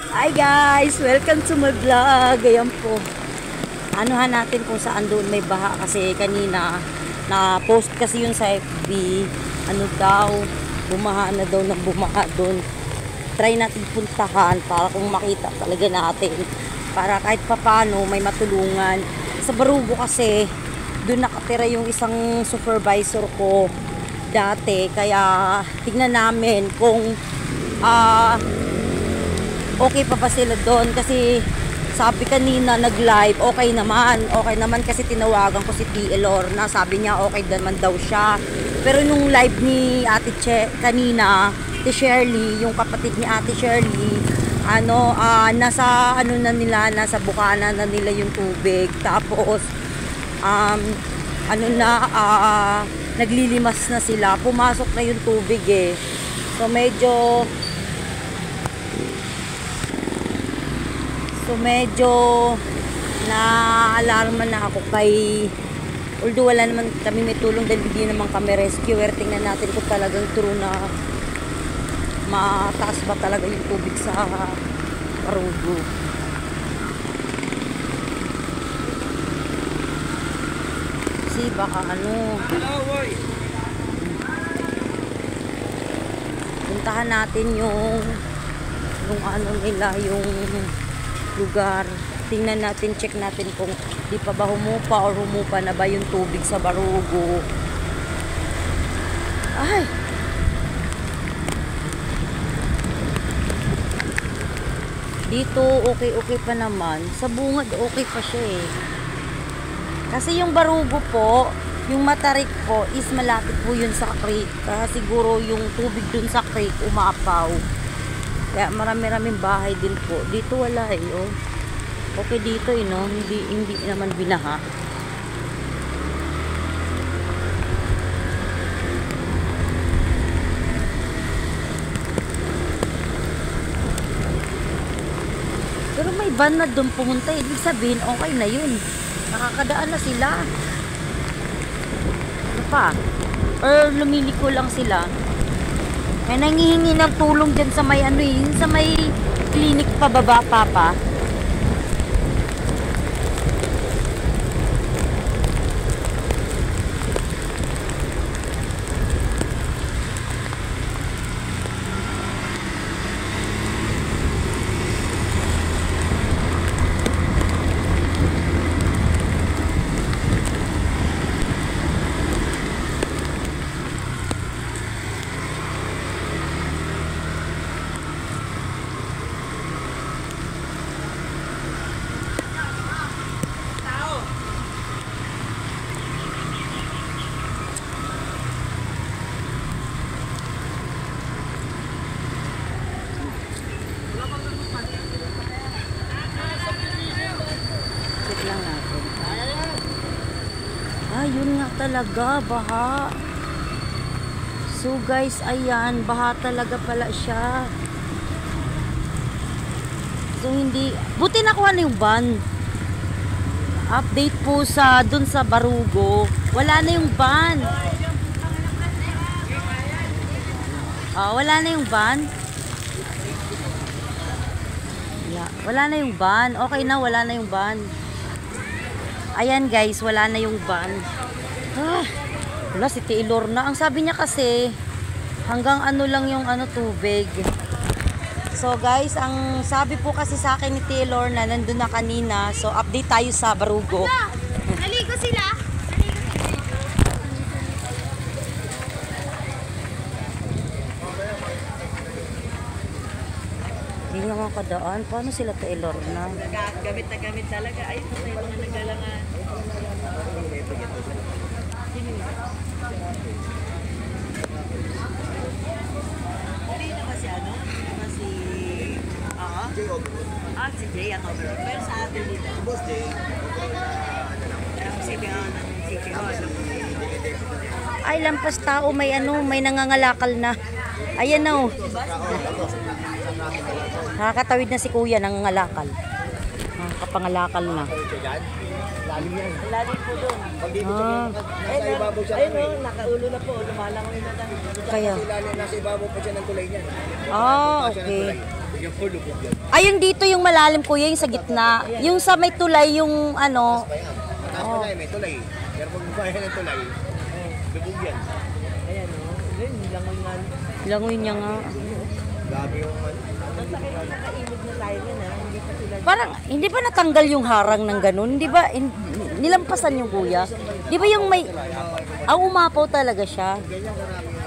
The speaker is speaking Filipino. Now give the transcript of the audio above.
Hi guys! Welcome to my vlog. Ayan po. Anuhan natin kung saan doon may baha kasi kanina na-post kasi yun sa FB. Ano daw, bumaha na daw ng bumaha doon. Try natin puntahan para kung makita talaga natin. Para kahit papano may matulungan. Sa Barugo kasi, doon nakatira yung isang supervisor ko dati. Kaya tignan namin kung okay pa ba sila doon kasi sabi kanina nag-live, okay naman kasi tinawagan ko si T. Lorna, sabi niya okay naman daw siya. Pero nung live ni Ate kanina, si Shirley, yung kapatid ni Ate Shirley, nasa nasa bukana na nila yung tubig. Tapos naglilimas na sila, pumasok na yung tubig eh. So medyo na-alarma na ako although wala naman kami may tulong dahil hindi naman kami rescuer. Tingnan natin kung talagang true na mataas ba talaga yung tubig sa Barugo. Kasi baka puntahan natin yung nila yung lugar. Tingnan natin, check natin kung di pa ba humupa na ba yung tubig sa Barugo. Ay! Dito okay pa naman. Sa Bungad okay pa siya eh. Kasi yung Barugo po, yung Matarik po is malapit po yun sa creek. Kaya siguro yung tubig dun sa creek umapaw. Kaya marami-raming bahay din po. Dito wala eh, oh. Okay dito eh, no? Hindi naman binaha. Pero may van na doon pumunta. Ibig sabihin, okay na yun. Nakakadaan na sila. Ano pa? Or lumiliko lang sila. May nangihingi ng tulong dyan sa may sa may clinic pababa pa. Yun nga talaga, baha. So guys, ayan, baha talaga pala siya. So hindi, buti nakuha na yung van. Update po dun sa Barugo. Wala na yung van. Wala na yung van. Wala na yung van. Okay na, wala na yung van. Ayan guys, wala na yung van. Wala si T. Lorna. Ang sabi niya kasi hanggang lang yung tubig. So guys, ang sabi po kasi sa akin ni T. Lorna nandun na kanina. So update tayo sa Barugo. Naligo sila. Hindi nga makadaan. Paano sila T. Lorna? Gamit na gamit talaga. Ay, ito na yung mga nagalangan. Si Jay ang over. Pero sa atin dito. Boss Jay. Ay, lampas tao may may nangangalakal na. Ayan na oh. Nakakatawid na si kuya, nangangalakal. Nakapangalakal na. Lalim yan. Lalim po doon. Pag dito nasa ibabaw siya. Ayun o, nakaulo na po. Lumalangoy na lang. Kaya. Nasa ibabaw pa siya ng tulay niya. Okay. Bigyan po lubog yan. Ayun dito yung malalim kuya, yung sa gitna. Yung sa may tulay, yung ano. Mataas pa na may tulay. Pero pag bumayan ng tulay, lubog yan. Ayan o. Yun, langoy nga. Langoy niya nga. Grabe yung Ang sakit na nakaimig na tayo yan ha. Hindi pa sila. Parang, hindi ba natanggal yung harang ng ganun? Hindi ba, nilampasan yung kuya? Di ba yung may, umapaw talaga siya? ganyan karami